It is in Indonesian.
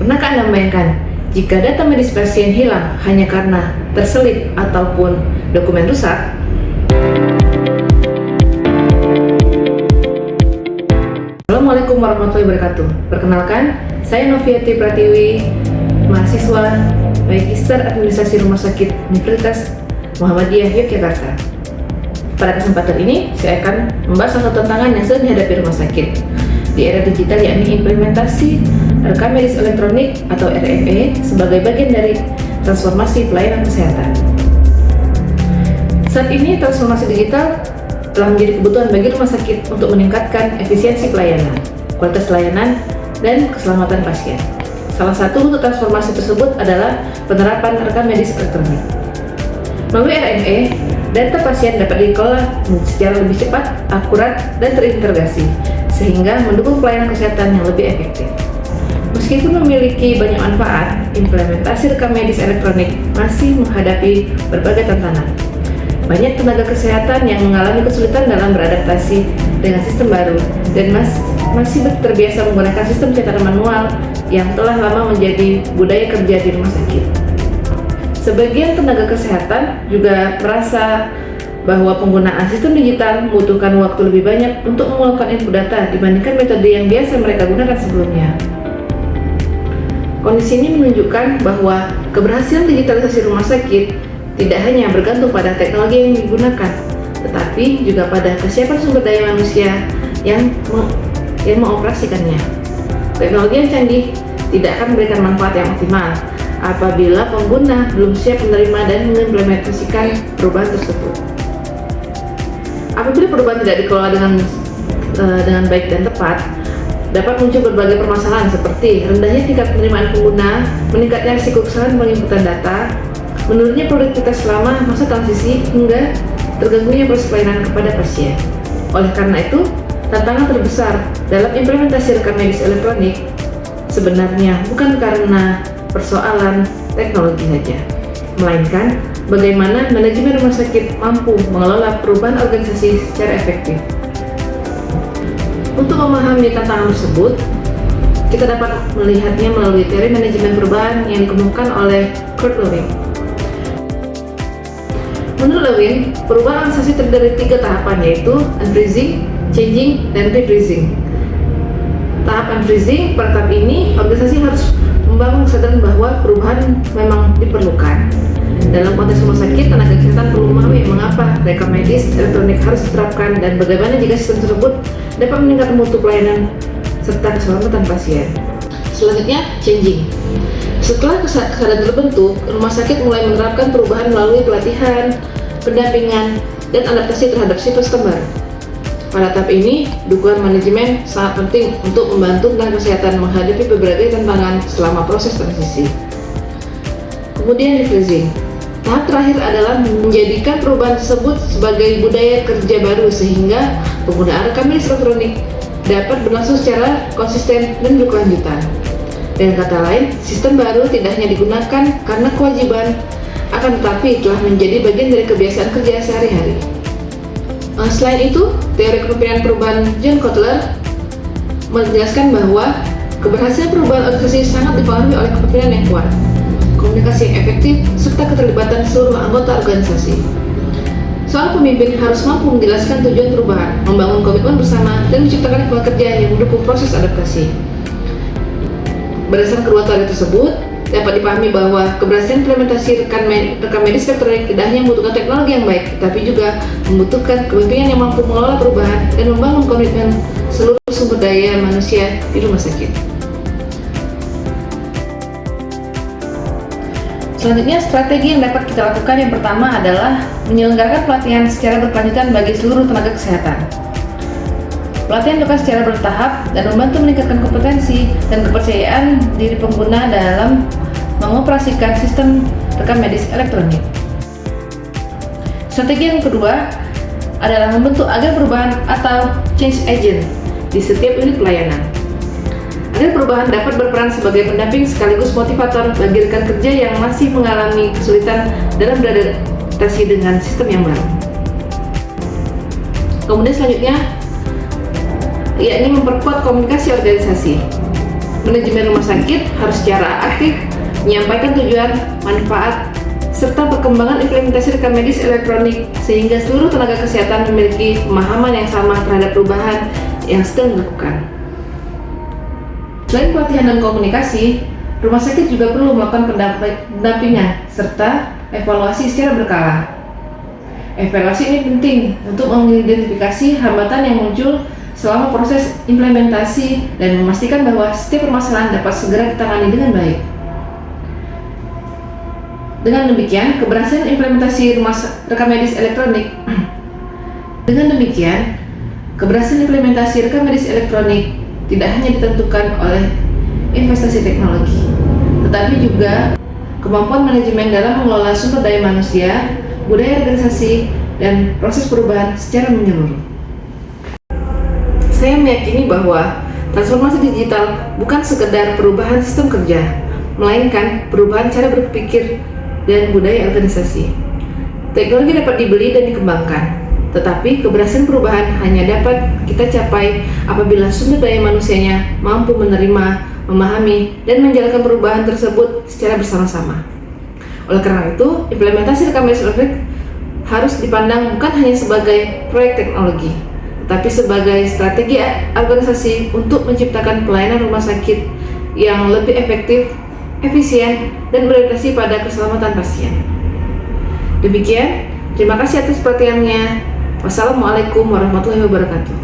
Pernahkah Anda membayangkan jika data medis pasien hilang hanya karena terselip ataupun dokumen rusak? Assalamualaikum warahmatullahi wabarakatuh. Perkenalkan, saya Noviati Pratiwi, mahasiswa Magister Administrasi Rumah Sakit Universitas Muhammadiyah Yogyakarta. Pada kesempatan ini, saya akan membahas salah satu tantangan yang sering dihadapi rumah sakit di era digital, yakni implementasi rekam medis elektronik atau RME sebagai bagian dari transformasi pelayanan kesehatan. Saat ini, transformasi digital telah menjadi kebutuhan bagi rumah sakit untuk meningkatkan efisiensi pelayanan, kualitas layanan, dan keselamatan pasien. Salah satu bentuk transformasi tersebut adalah penerapan rekam medis elektronik. Melalui RME, data pasien dapat dikelola secara lebih cepat, akurat, dan terintegrasi, sehingga mendukung pelayanan kesehatan yang lebih efektif. Meskipun memiliki banyak manfaat, implementasi rekam medis elektronik masih menghadapi berbagai tantangan. Banyak tenaga kesehatan yang mengalami kesulitan dalam beradaptasi dengan sistem baru dan masih terbiasa menggunakan sistem catatan manual yang telah lama menjadi budaya kerja di rumah sakit. Sebagian tenaga kesehatan juga merasa bahwa penggunaan sistem digital membutuhkan waktu lebih banyak untuk mengumpulkan input data dibandingkan metode yang biasa mereka gunakan sebelumnya. Kondisi ini menunjukkan bahwa keberhasilan digitalisasi rumah sakit tidak hanya bergantung pada teknologi yang digunakan, tetapi juga pada kesiapan sumber daya manusia yang mengoperasikannya. Teknologi yang canggih tidak akan memberikan manfaat yang optimal apabila pengguna belum siap menerima dan mengimplementasikan perubahan tersebut. Apabila perubahan tidak dikelola dengan baik dan tepat, dapat muncul berbagai permasalahan seperti rendahnya tingkat penerimaan pengguna, meningkatnya risiko kesalahan penginputan data, menurunnya produktivitas selama masa transisi, hingga terganggunya proses pelayanan kepada pasien. Oleh karena itu, tantangan terbesar dalam implementasi rekam medis elektronik sebenarnya bukan karena persoalan teknologi saja, melainkan bagaimana manajemen rumah sakit mampu mengelola perubahan organisasi secara efektif. Untuk memahami tantangan tersebut, kita dapat melihatnya melalui teori manajemen perubahan yang dikemukakan oleh Kurt Lewin. Menurut Lewin, perubahan organisasi terdiri dari 3 tahapan, yaitu unfreezing, changing, dan refreezing. Tahap unfreezing, pada tahap ini organisasi harus membangun kesadaran bahwa perubahan memang diperlukan. Dalam konteks rumah sakit, tenaga kesehatan perlu memahami mengapa rekam medis elektronik harus diterapkan dan bagaimana jika sistem tersebut dapat meningkatkan mutu pelayanan serta keselamatan pasien. Selanjutnya, changing. Setelah kesadaran terbentuk, rumah sakit mulai menerapkan perubahan melalui pelatihan, pendampingan, dan adaptasi terhadap sistem baru. Pada tahap ini, dukungan manajemen sangat penting untuk membantu tenaga kesehatan menghadapi berbagai tantangan selama proses transisi. Kemudian refreezing. Tahap terakhir adalah menjadikan perubahan tersebut sebagai budaya kerja baru sehingga penggunaan rekam medis elektronik dapat berlangsung secara konsisten dan berkelanjutan. Dengan kata lain, sistem baru tidak hanya digunakan karena kewajiban, akan tetapi telah menjadi bagian dari kebiasaan kerja sehari-hari. Selain itu, teori kepemimpinan perubahan John Kotler menjelaskan bahwa keberhasilan perubahan organisasi sangat dipengaruhi oleh kepemimpinan yang kuat, komunikasi yang efektif, serta keterlibatan seluruh anggota organisasi. Seorang pemimpin harus mampu menjelaskan tujuan perubahan, membangun komitmen bersama, dan menciptakan lingkungan kerja yang mendukung proses adaptasi. Berdasarkan kedua teori tersebut, dapat dipahami bahwa keberhasilan implementasi rekam medis elektronik tidak hanya membutuhkan teknologi yang baik, tetapi juga membutuhkan kepemimpinan yang mampu mengelola perubahan dan membangun komitmen seluruh sumber daya manusia di rumah sakit. Selanjutnya, strategi yang dapat kita lakukan yang pertama adalah menyelenggarakan pelatihan secara berkelanjutan bagi seluruh tenaga kesehatan. Pelatihan dilakukan secara bertahap dan membantu meningkatkan kompetensi dan kepercayaan diri pengguna dalam mengoperasikan sistem rekam medis elektronik. Strategi yang kedua adalah membentuk agen perubahan atau change agent di setiap unit pelayanan. Agen perubahan dapat berperan sebagai pendamping sekaligus motivator bagi rekan kerja yang masih mengalami kesulitan dalam beradaptasi dengan sistem yang baru. Kemudian selanjutnya, yakni memperkuat komunikasi organisasi. Manajemen rumah sakit harus secara aktif menyampaikan tujuan, manfaat, serta perkembangan implementasi rekam medis elektronik sehingga seluruh tenaga kesehatan memiliki pemahaman yang sama terhadap perubahan yang sedang dilakukan. Selain pelatihan dan komunikasi, rumah sakit juga perlu melakukan pendampingan serta evaluasi secara berkala. Evaluasi ini penting untuk mengidentifikasi hambatan yang muncul selama proses implementasi dan memastikan bahwa setiap permasalahan dapat segera ditangani dengan baik. Dengan demikian, keberhasilan implementasi rekam medis elektronik tidak hanya ditentukan oleh investasi teknologi, tetapi juga kemampuan manajemen dalam mengelola sumber daya manusia, budaya organisasi, dan proses perubahan secara menyeluruh. Saya meyakini bahwa transformasi digital bukan sekedar perubahan sistem kerja, melainkan perubahan cara berpikir dan budaya organisasi. Teknologi dapat dibeli dan dikembangkan, tetapi keberhasilan perubahan hanya dapat kita capai apabila sumber daya manusianya mampu menerima, memahami, dan menjalankan perubahan tersebut secara bersama-sama. Oleh karena itu, implementasi rekam medis elektronik harus dipandang bukan hanya sebagai proyek teknologi, tetapi sebagai strategi organisasi untuk menciptakan pelayanan rumah sakit yang lebih efektif, efisien, dan berorientasi pada keselamatan pasien. Demikian, terima kasih atas perhatiannya. Wassalamualaikum warahmatullahi wabarakatuh.